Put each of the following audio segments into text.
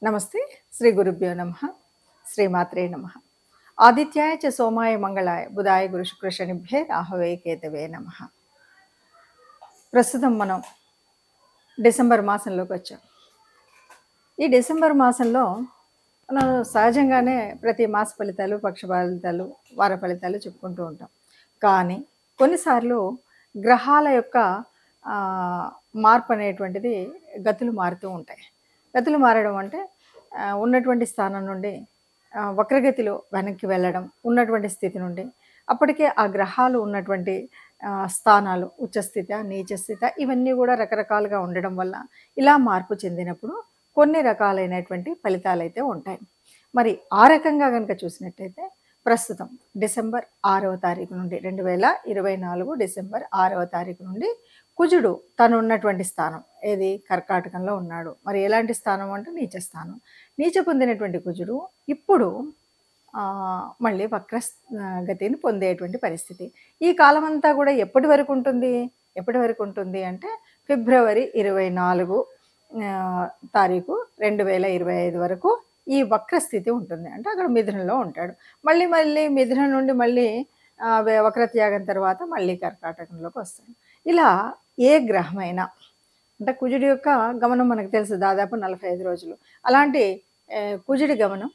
నమస్తే. శ్రీ గురుభ్యో నమః. శ్రీమాత్రే నమః. ఆదిత్యాయ చ సోమాయ మంగళాయ బుధాయ గురు శుక్ర శనిభ్యే రాహవే కేతవే నమః. ప్రస్తుతం మనం డిసెంబర్ మాసంలోకి వచ్చాం. ఈ డిసెంబర్ మాసంలో మనం సహజంగానే ప్రతి మాస ఫలితాలు, పక్ష ఫలితాలు, వార ఫలితాలు చెప్పుకుంటూ ఉంటాం. కానీ కొన్నిసార్లు గ్రహాల యొక్క మార్పు అనేటువంటిది గతులు మారుతూ ఉంటాయి. గతులు మారడం అంటే ఉన్నటువంటి స్థానం నుండి వక్రగతిలో వెనక్కి వెళ్ళడం, ఉన్నటువంటి స్థితి నుండి అప్పటికే ఆ గ్రహాలు ఉన్నటువంటి స్థానాలు ఉచ్చస్థిత, నీచస్థిత ఇవన్నీ కూడా రకరకాలుగా ఉండడం వల్ల ఇలా మార్పు చెందినప్పుడు కొన్ని రకాలైనటువంటి ఫలితాలైతే ఉంటాయి. మరి ఆ రకంగా కనుక చూసినట్టయితే ప్రస్తుతం డిసెంబర్ 6వ తారీఖు నుండి 2024 డిసెంబర్ 6వ తారీఖు నుండి కుజుడు తను ఉన్నటువంటి స్థానం ఏది కర్కాటకంలో ఉన్నాడు. మరి ఎలాంటి స్థానం అంటే నీచ స్థానం. నీచ పొందినటువంటి కుజుడు ఇప్పుడు మళ్ళీ వక్ర గతిని పొందేటువంటి పరిస్థితి. ఈ కాలం అంతా కూడా ఎప్పటి వరకు ఉంటుంది అంటే ఫిబ్రవరి 24 తారీఖు 2025 వరకు ఈ వక్ర స్థితి ఉంటుంది. అంటే అక్కడ మిథునంలో ఉంటాడు. మళ్ళీ మిథునం నుండి మళ్ళీ వక్రత్యాగం తర్వాత మళ్ళీ కర్కాటకంలోకి వస్తాడు. ఇలా ఏ గ్రహమైనా అంటే కుజుడి యొక్క గమనం మనకు తెలుసు దాదాపు 45 రోజులు. అలాంటి కుజుడి గమనం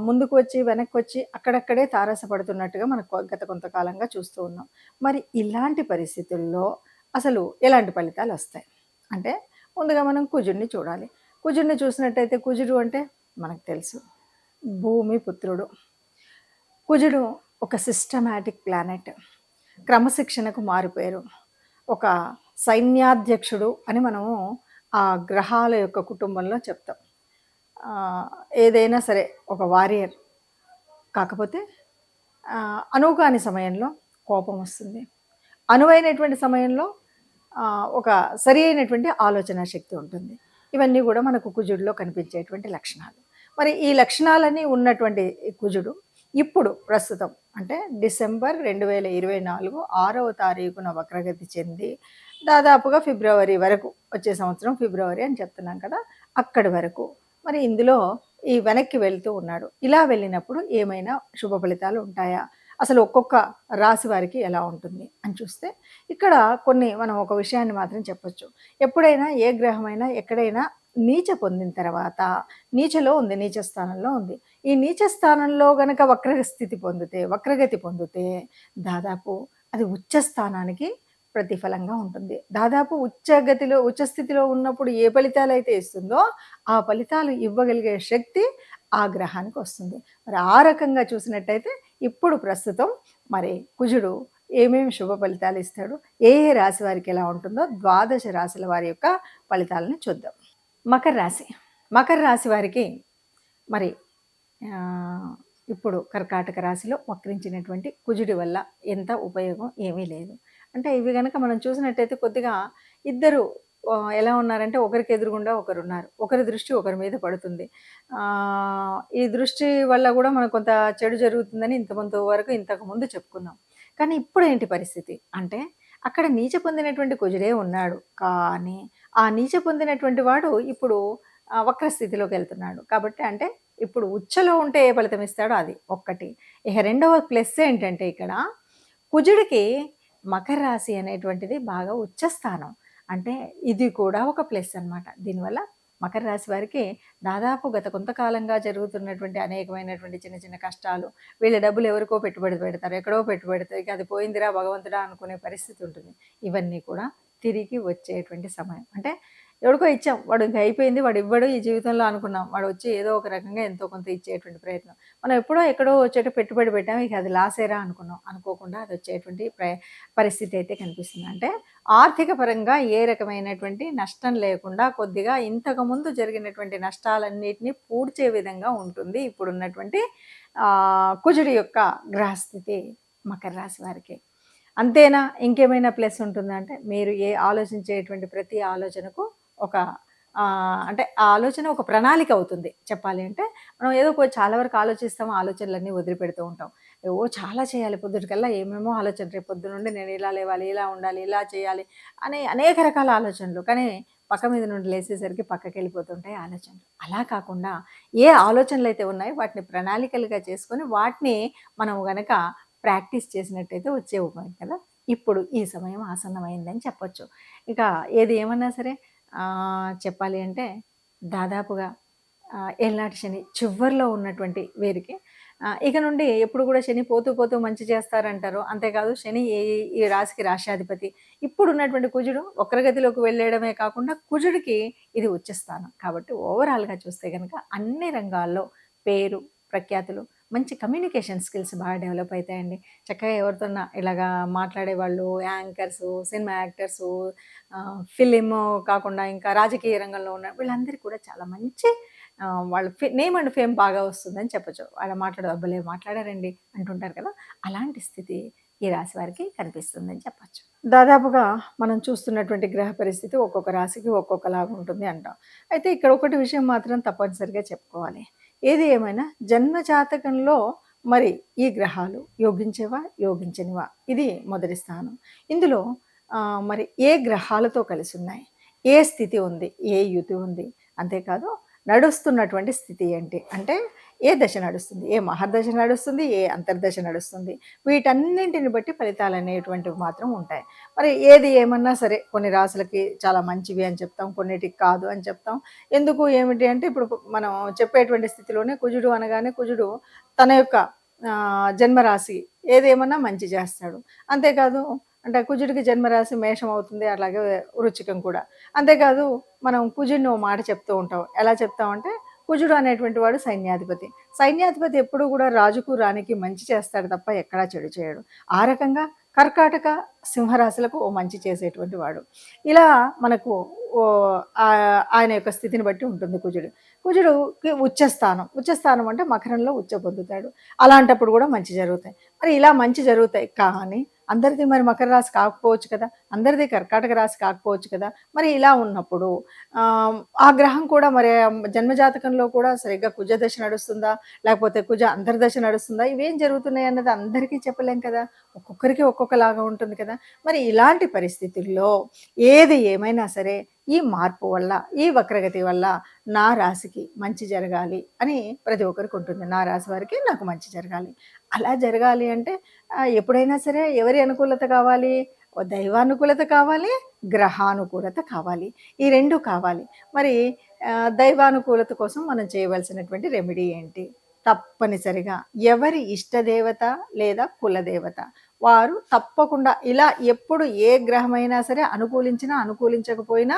ముందుకు వచ్చి వెనక్కి వచ్చి అక్కడక్కడే తారసపడుతున్నట్టుగా మనకు గత కొంతకాలంగా చూస్తూ ఉన్నాం. మరి ఇలాంటి పరిస్థితుల్లో అసలు ఎలాంటి ఫలితాలు వస్తాయి అంటే ముందుగా మనం కుజుడిని చూడాలి. కుజుడిని చూసినట్టయితే కుజుడు అంటే మనకు తెలుసు భూమి పుత్రుడు. కుజుడు ఒక సిస్టమాటిక్ ప్లానెట్, క్రమశిక్షణకు మారిపోయారు, ఒక సైన్యాధ్యక్షుడు అని మనము ఆ గ్రహాల యొక్క కుటుంబంలో చెప్తాం. ఏదైనా సరే ఒక వారియర్. కాకపోతే అనువుకాని సమయంలో కోపం వస్తుంది, అనువైనటువంటి సమయంలో ఒక సరి అయినటువంటి ఆలోచన శక్తి ఉంటుంది. ఇవన్నీ కూడా మనకు కుజుడిలో కనిపించేటువంటి లక్షణాలు. మరి ఈ లక్షణాలన్నీ ఉన్నటువంటి కుజుడు ఇప్పుడు ప్రస్తుతం అంటే డిసెంబర్ 2024 6వ తారీఖున వక్రగతి చెంది దాదాపుగా ఫిబ్రవరి వరకు, వచ్చే సంవత్సరం ఫిబ్రవరి అని చెప్తున్నాం కదా, అక్కడి వరకు మరి ఇందులో ఈ వెనక్కి వెళ్తూ ఉన్నాడు. ఇలా వెళ్ళినప్పుడు ఏమైనా శుభ ఫలితాలు ఉంటాయా, అసలు ఒక్కొక్క రాశి వారికి ఎలా ఉంటుంది అని చూస్తే ఇక్కడ కొన్ని మనం ఒక విషయాన్ని మాత్రం చెప్పొచ్చు. ఎప్పుడైనా ఏ గ్రహమైనా ఎక్కడైనా నీచ పొందిన తర్వాత నీచలో ఉంది, నీచ స్థానంలో ఉంది. ఈ నీచ స్థానంలో గనక వక్రగతి పొందితే దాదాపు అది ఉచ్చ స్థానానికి ప్రతిఫలంగా ఉంటుంది. దాదాపు ఉచ్చస్థితిలో ఉన్నప్పుడు ఏ ఫలితాలు అయితే ఇస్తుందో ఆ ఫలితాలు ఇవ్వగలిగే శక్తి ఆ గ్రహానికి వస్తుంది. మరి ఆ రకంగా చూసినట్టయితే ఇప్పుడు ప్రస్తుతం మరి కుజుడు ఏమేమి శుభ ఫలితాలు ఇస్తాడు, ఏ రాశి వారికి ఎలా ఉంటుందో 12 రాశుల వారి యొక్క ఫలితాలను చూద్దాం. మకర రాశి వారికి మరి ఇప్పుడు కర్కాటక రాశిలో వక్రించినటువంటి కుజుడి వల్ల ఎంత ఉపయోగం ఏమీ లేదు. అంటే ఇవి కనుక మనం చూసినట్టయితే కొద్దిగా ఇద్దరు ఎలా ఉన్నారంటే ఒకరికి ఎదురుగుండా ఒకరు ఉన్నారు, ఒకరి దృష్టి ఒకరి మీద పడుతుంది. ఈ దృష్టి వల్ల కూడా మనకు కొంత చెడు జరుగుతుందని ఇంతకు ముందు చెప్పుకున్నాం. కానీ ఇప్పుడు ఏంటి పరిస్థితి అంటే అక్కడ నీచ పొందినటువంటి కుజుడే ఉన్నాడు, కానీ ఆ నీచ పొందినటువంటి వాడు ఇప్పుడు వక్ర స్థితిలోకి వెళ్తున్నాడు. కాబట్టి అంటే ఇప్పుడు ఉచ్చలో ఉంటే ఏ ఫలితం ఇస్తాడో అది ఒక్కటి. ఇక రెండవ ప్లస్ ఏంటంటే ఇక్కడ కుజుడికి మకర రాశి అనేటువంటిది బాగా ఉచ్చస్థానం. అంటే ఇది కూడా ఒక ప్లస్ అనమాట. దీనివల్ల మకర రాశి వారికి దాదాపు గత కొంతకాలంగా జరుగుతున్నటువంటి అనేకమైనటువంటి చిన్న చిన్న కష్టాలు, వీళ్ళ డబ్బులు ఎవరికో పెట్టుబడి పెడతారు, ఎక్కడో పెట్టుబడి పెడతారు, ఇక అది పోయిందిరా భగవంతుడా అనుకునే పరిస్థితి ఉంటుంది. ఇవన్నీ కూడా తిరిగి వచ్చేటువంటి సమయం. అంటే ఎవరికో ఇచ్చాం, వాడు ఇంకా అయిపోయింది, వాడు ఇవ్వడు ఈ జీవితంలో అనుకున్నాం, వాడు వచ్చి ఏదో ఒక రకంగా ఎంతో కొంత ఇచ్చేటువంటి ప్రయత్నం. మనం ఎక్కడో వచ్చేట పెట్టుబడి పెట్టాము, ఇక అది లాసేరా అనుకున్నాం, అనుకోకుండా అది వచ్చేటువంటి పరిస్థితి అయితే కనిపిస్తుంది. అంటే ఆర్థిక పరంగా ఏ రకమైనటువంటి నష్టం లేకుండా కొద్దిగా ఇంతకుముందు జరిగినటువంటి నష్టాలన్నిటినీ పూడ్చే విధంగా ఉంటుంది ఇప్పుడున్నటువంటి కుజుడి యొక్క గ్రహస్థితి మకర రాశి వారికి. అంతేనా, ఇంకేమైనా ప్లస్ ఉంటుందంటే మీరు ఆలోచించేటువంటి ప్రతి ఆలోచనకు ఒక అంటే ఆ ఆలోచన ఒక ప్రణాళిక అవుతుంది. చెప్పాలి అంటే మనం ఏదో చాలా వరకు ఆలోచిస్తాము, ఆలోచనలన్నీ వదిలిపెడుతూ ఉంటాం. చాలా చేయాలి పొద్దుటికల్లా, ఏమేమో ఆలోచన, రేపు పొద్దున నుండి నేను ఇలా లేవాలి, ఇలా ఉండాలి, ఇలా చేయాలి అని అనేక రకాల ఆలోచనలు. కానీ పక్క మీద నుండి లేసేసరికి పక్కకి వెళ్ళిపోతుంటాయి ఆలోచనలు. అలా కాకుండా ఏ ఆలోచనలు అయితే ఉన్నాయో వాటిని ప్రణాళికలుగా చేసుకొని వాటిని మనం గనక ప్రాక్టీస్ చేసినట్టయితే వచ్చే ఉపాయం కదా. ఇప్పుడు ఈ సమయం ఆసన్నమైందని చెప్పొచ్చు. ఇక ఏది ఏమన్నా సరే చెప్పాలి అంటే దాదాపుగా ఏళ్ళనాటి శని చివరిలో ఉన్నటువంటి వీరికి ఇక నుండి ఎప్పుడు కూడా శని పోతూ పోతూ మంచి చేస్తారంటారు. అంతేకాదు శని ఈ రాశికి రాశ్యాధిపతి. ఇప్పుడు ఉన్నటువంటి కుజుడు వక్రగతిలోకి వెళ్ళడమే కాకుండా కుజుడికి ఇది ఉచ్చ స్థానం. కాబట్టి ఓవరాల్గా చూస్తే కనుక అన్ని రంగాల్లో పేరు ప్రఖ్యాతులు మంచి కమ్యూనికేషన్ స్కిల్స్ బాగా డెవలప్ అవుతాయండి. చక్కగా ఎవరితోన్నా ఇలాగా మాట్లాడేవాళ్ళు, యాంకర్సు, సినిమా యాక్టర్సు, ఫిలిం కాకుండా ఇంకా రాజకీయ రంగంలో ఉన్న వీళ్ళందరికీ కూడా చాలా మంచి వాళ్ళ నేమ్ అండ్ ఫేమ్ బాగా వస్తుందని చెప్పచ్చు. వాళ్ళ భలే మాట్లాడారండి అంటుంటారు కదా. అలాంటి స్థితి ఈ రాశి వారికి కనిపిస్తుందని చెప్పచ్చు. దాదాపుగా మనం చూస్తున్నటువంటి గ్రహ పరిస్థితి ఒక్కొక్క రాశికి ఒక్కొక్కలాగా ఉంటుంది అంటాం. అయితే ఇక్కడ ఒకటి విషయం మాత్రం తప్పనిసరిగా చెప్పుకోవాలి. ఏది ఏమైనా జన్మ జాతకంలో మరి ఈ గ్రహాలు యోగించేవా యోగించనివా ఇది మొదటి స్థానం. ఇందులో మరి ఏ గ్రహాలతో కలిసి ఉన్నాయి, ఏ స్థితి ఉంది, ఏ యుతి ఉంది, అంతేకాదు నడుస్తున్నటువంటి స్థితి ఏంటి అంటే ఏ దశ నడుస్తుంది, ఏ మహర్దశ నడుస్తుంది, ఏ అంతర్దశ నడుస్తుంది, వీటన్నింటిని బట్టి ఫలితాలు అనేటువంటివి మాత్రం ఉంటాయి. మరి ఏది ఏమన్నా సరే కొన్ని రాసులకి చాలా మంచివి అని చెప్తాం, కొన్నిటికి కాదు అని చెప్తాం. ఎందుకు ఏమిటి అంటే ఇప్పుడు మనం చెప్పేటువంటి స్థితిలోనే కుజుడు అనగానే కుజుడు తన యొక్క జన్మరాశి ఏదేమన్నా మంచి చేస్తాడు. అంతేకాదు అంటే కుజుడికి జన్మరాశి మేషం అవుతుంది, అలాగే వృచ్చికం కూడా. అంతేకాదు మనం కుజుడిని ఓ మాట చెప్తూ ఉంటాం. ఎలా చెప్తామంటే కుజుడు అనేటువంటి వాడు సైన్యాధిపతి. సైన్యాధిపతి ఎప్పుడూ కూడా రాజుకు రాణికి మంచి చేస్తాడు తప్ప ఎక్కడా చెడు చేయడు. ఆ రకంగా కర్కాటక సింహరాశులకు ఓ మంచి చేసేటువంటి వాడు. ఇలా మనకు ఆయన యొక్క స్థితిని బట్టి ఉంటుంది కుజుడు. కుజుడుకి ఉచ్చస్థానం అంటే మకరంలో ఉచ్చ పొందుతాడు. అలాంటప్పుడు కూడా మంచి జరుగుతాయి. మరి ఇలా మంచి జరుగుతాయి కానీ అందరిది మరి మకర రాశి కాకపోవచ్చు కదా, అందరిది కర్కాటక రాశి కాకపోవచ్చు కదా. మరి ఇలా ఉన్నప్పుడు ఆ గ్రహం కూడా మరి జన్మజాతకంలో కూడా సరిగ్గా కుజ దశ నడుస్తుందా, లేకపోతే కుజ అంతర్దశ నడుస్తుందా, ఇవేం జరుగుతున్నాయి అన్నది అందరికీ చెప్పలేం కదా. ఒక్కొక్కరికి ఒక్కొక్కలాగా ఉంటుంది కదా. మరి ఇలాంటి పరిస్థితుల్లో ఏది ఏమైనా సరే ఈ మార్పు వల్ల, ఈ వక్రగతి వల్ల నా రాశికి మంచి జరగాలి అని ప్రతి ఒక్కరికి ఉంటుంది. నా రాశి వారికి నాకు మంచి జరగాలి. అలా జరగాలి అంటే ఎప్పుడైనా సరే ఎవరి అనుకూలత కావాలి, దైవానుకూలత కావాలి, గ్రహానుకూలత కావాలి. ఈ రెండు కావాలి. మరి దైవానుకూలత కోసం మనం చేయవలసినటువంటి రెమెడీ ఏంటి? తప్పనిసరిగా ఎవరి ఇష్టదేవత లేదా కులదేవత వారు తప్పకుండా ఇలా ఎప్పుడు ఏ గ్రహమైనా సరే అనుకూలించినా అనుకూలించకపోయినా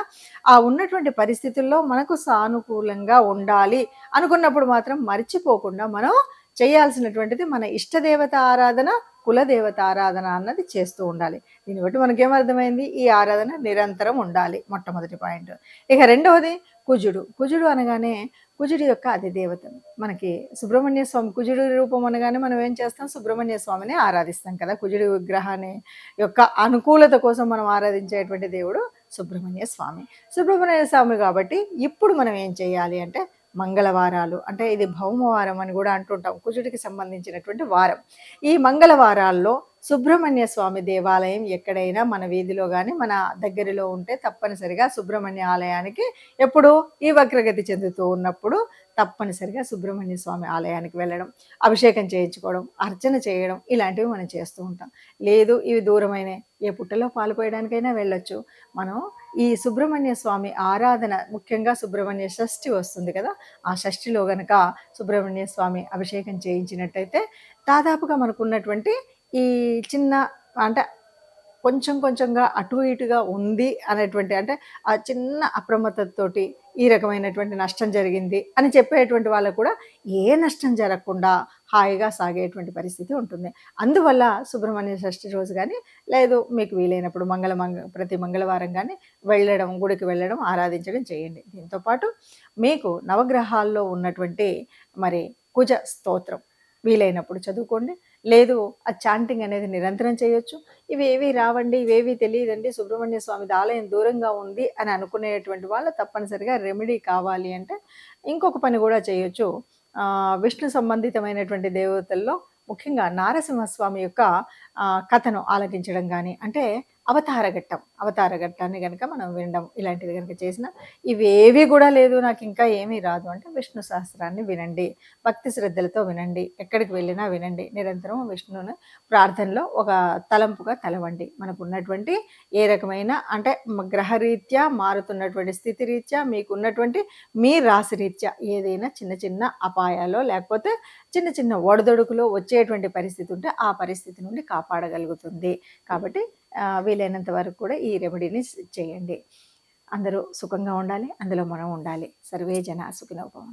ఆ ఉన్నటువంటి పరిస్థితుల్లో మనకు సానుకూలంగా ఉండాలి అనుకున్నప్పుడు మాత్రం మర్చిపోకుండా మనం చేయాల్సినటువంటిది మన ఇష్టదేవత ఆరాధన, కులదేవత ఆరాధన అన్నది చేస్తూ ఉండాలి. దీన్ని బట్టి మనకేమర్థమైంది, ఈ ఆరాధన నిరంతరం ఉండాలి. మొట్టమొదటి పాయింట్. ఇక రెండవది కుజుడు అనగానే కుజుడి యొక్క అధిదేవత మనకి సుబ్రహ్మణ్య స్వామి. కుజుడి రూపం అనగానే మనం ఏం చేస్తాం, సుబ్రహ్మణ్య స్వామిని ఆరాధిస్తాం కదా. కుజుడి విగ్రహాన్ని యొక్క అనుకూలత కోసం మనం ఆరాధించేటువంటి దేవుడు సుబ్రహ్మణ్య స్వామి కాబట్టి ఇప్పుడు మనం ఏం చేయాలి అంటే మంగళవారాలు, అంటే ఇది భౌమవారం అని కూడా అంటుంటాం, కుజుడికి సంబంధించినటువంటి వారం. ఈ మంగళవారాల్లో సుబ్రహ్మణ్య స్వామి దేవాలయం ఎక్కడైనా మన వీధిలో కానీ మన దగ్గరలో ఉంటే తప్పనిసరిగా సుబ్రహ్మణ్య ఆలయానికి ఎప్పుడు ఈ వక్రగతి చెందుతూ ఉన్నప్పుడు తప్పనిసరిగా సుబ్రహ్మణ్య స్వామి ఆలయానికి వెళ్ళడం, అభిషేకం చేయించుకోవడం, అర్చన చేయడం ఇలాంటివి మనం చేస్తూ ఉంటాం. లేదు ఇవి దూరమైన ఏ పుట్టలో పాల్పోయడానికైనా వెళ్ళొచ్చు. మనం ఈ సుబ్రహ్మణ్య స్వామి ఆరాధన, ముఖ్యంగా సుబ్రహ్మణ్య షష్ఠి వస్తుంది కదా, ఆ షష్ఠిలో గనక సుబ్రహ్మణ్య స్వామి అభిషేకం చేయించినట్టయితే దాదాపుగా మనకున్నటువంటి ఈ చిన్న అంటే కొంచెంగా అటు ఇటుగా ఉంది అనేటువంటి, అంటే ఆ చిన్న అప్రమత్తతోటి ఈ రకమైనటువంటి నష్టం జరిగింది అని చెప్పేటువంటి వాళ్ళకు కూడా ఏ నష్టం జరగకుండా హాయిగా సాగేటువంటి పరిస్థితి ఉంటుంది. అందువల్ల సుబ్రహ్మణ్య షష్ఠి రోజు కానీ లేదు మీకు వీలైనప్పుడు ప్రతి మంగళవారం కానీ గుడికి వెళ్ళడం, ఆరాధించడం చేయండి. దీంతోపాటు మీకు నవగ్రహాల్లో ఉన్నటువంటి మరి కుజ స్తోత్రం వీలైనప్పుడు చదువుకోండి. లేదు ఆ చాంటింగ్ అనేది నిరంతరం చేయొచ్చు. ఇవేవి రావండి, ఇవేవి తెలియదండి, సుబ్రహ్మణ్య స్వామిది ఆలయం దూరంగా ఉంది అని అనుకునేటువంటి వాళ్ళు తప్పనిసరిగా రెమెడీ కావాలి అంటే ఇంకొక పని కూడా చేయొచ్చు. విష్ణు సంబంధితమైనటువంటి దేవతల్లో ముఖ్యంగా నారసింహస్వామి యొక్క కథను ఆలకించడం కానీ, అంటే అవతార ఘట్టాన్ని గనక మనం వినడం ఇలాంటిది గనక చేసినా, ఇవేవి గూడా లేదు నాకింకా ఏమీ రాదు అంటే విష్ణు సహస్రాన్ని వినండి. భక్తి శ్రద్ధలతో వినండి. ఎక్కడికి వెళ్ళినా వినండి. నిరంతరం విష్ణువుని ప్రార్థనలో ఒక తలంపుగా తలవండి. మనకున్నటువంటి ఏ రకమైన అంటే గ్రహరీత్యా మారుతున్నటువంటి స్థితి రీత్యా మీకున్నటువంటి మీ రాశి రీత్యా ఏదైనా చిన్న చిన్న అపాయాలో లేకపోతే చిన్న చిన్న ఒడిదుడుకులో వచ్చేటువంటి పరిస్థితి ఉంటే ఆ పరిస్థితి నుండి కాపాడగలుగుతుంది. కాబట్టి వీలైనంత వరకు కూడా ఈ రెమెడీని చేయండి. అందరూ సుఖంగా ఉండాలి. అందులో మనం ఉండాలి. సర్వే జన సుఖినో భవంతు.